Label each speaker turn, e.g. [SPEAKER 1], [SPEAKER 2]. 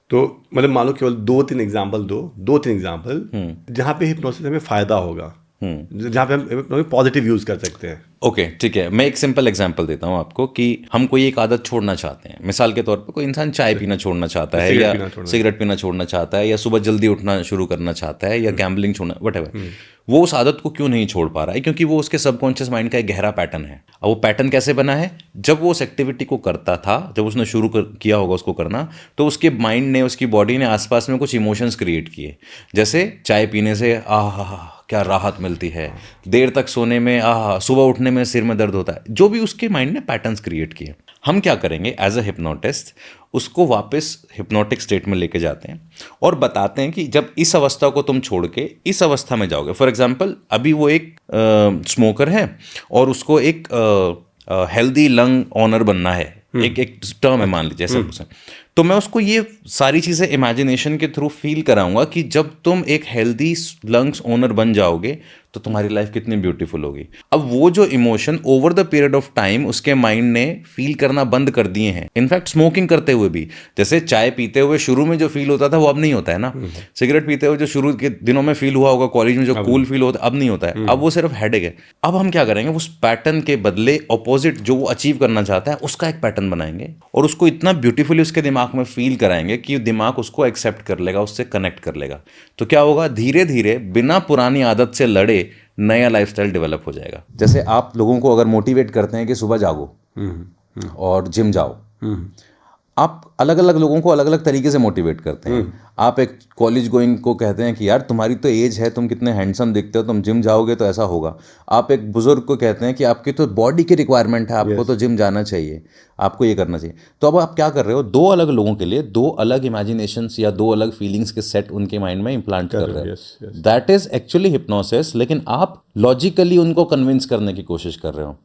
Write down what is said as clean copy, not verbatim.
[SPEAKER 1] तो मतलब मान लो केवल दो तीन एग्जाम्पल जहाँ पे हिप्नोसिस में फ़ायदा होगा, जहाँ पे हम पॉजिटिव यूज़ कर सकते हैं।
[SPEAKER 2] ओके, ठीक है, मैं एक सिंपल एग्जांपल देता हूँ आपको कि हम कोई एक आदत छोड़ना चाहते हैं। मिसाल के तौर पे कोई इंसान चाय पीना छोड़ना चाहता है, या सिगरेट पीना छोड़ना चाहता है, या सुबह जल्दी उठना शुरू करना चाहता है, या गैम्बलिंग छोड़ना, व्हाटएवर। वो उस आदत को क्यों नहीं छोड़ पा रहा है? क्योंकि वो उसके सबकॉन्शियस माइंड का एक गहरा पैटर्न है। अब वो पैटर्न कैसे बना है? जब वो उस एक्टिविटी को करता था, जब उसने शुरू किया होगा उसको करना, तो उसके माइंड ने, उसकी बॉडी ने आसपास में कुछ इमोशंस क्रिएट किए। जैसे चाय पीने से आहा क्या राहत मिलती है, देर तक सोने में आहा, सुबह उठने में सिर में दर्द होता है, जो भी उसके माइंड ने पैटर्न्स क्रिएट किए। हम क्या करेंगे एज अ हिप्नोटिस्ट, उसको वापस हिप्नोटिक स्टेट में लेके जाते हैं और बताते हैं कि जब इस अवस्था को तुम छोड़ के इस अवस्था में जाओगे। फॉर एग्जाम्पल, अभी वो एक स्मोकर है और उसको एक हेल्दी लंग ऑनर बनना है, एक टर्म है मान लीजिए ऐसा। तो मैं उसको ये सारी चीज़ें इमेजिनेशन के थ्रू फील कराऊंगा कि जब तुम एक हेल्दी लंग्स ओनर बन जाओगे तो तुम्हारी लाइफ कितनी ब्यूटीफुल होगी। अब वो जो emotion over the period of time उसके माइंड ने फील करना बंद कर दिए हैं। इनफैक्ट स्मोकिंग करते हुए भी, जैसे चाय पीते हुए शुरू में जो फील होता था वो अब नहीं होता है ना। सिगरेट पीते हुए जो शुरू के दिनों में फील हुआ होगा, कॉलेज में जो कूल फील होता अब नहीं होता है। अब वो सिर्फ हेडेक है। अब हम क्या करेंगे, उस पैटर्न के बदले ऑपोजिट जो वो अचीव करना चाहता है उसका एक पैटर्न बनाएंगे और उसको इतना ब्यूटीफुली उसके दिमाग में फील कराएंगे कि दिमाग उसको एक्सेप्ट कर लेगा, उससे कनेक्ट कर लेगा। तो क्या होगा, धीरे धीरे बिना पुरानी आदत से लड़े नया लाइफस्टाइल डेवलप हो जाएगा। जैसे आप लोगों को अगर मोटिवेट करते हैं कि सुबह जागो और जिम जाओ, आप अलग अलग लोगों को अलग अलग तरीके से मोटिवेट करते हैं। आप एक कॉलेज गोइंग को कहते हैं कि यार तुम्हारी तो एज है, तुम कितने हैंडसम दिखते हो, तुम जिम जाओगे तो ऐसा होगा। आप एक बुजुर्ग को कहते हैं कि आपकी तो बॉडी की रिक्वायरमेंट है, आपको तो जिम जाना चाहिए, आपको ये करना चाहिए। तो अब आप क्या कर रहे हो, दो अलग लोगों के लिए दो अलग इमेजिनेशंस या दो अलग फीलिंग्स के सेट उनके माइंड में इम्प्लांट कर रहे हो। दैट इज एक्चुअली हिप्नोसिस, लेकिन आप लॉजिकली उनको कन्विंस करने की कोशिश कर रहे हो।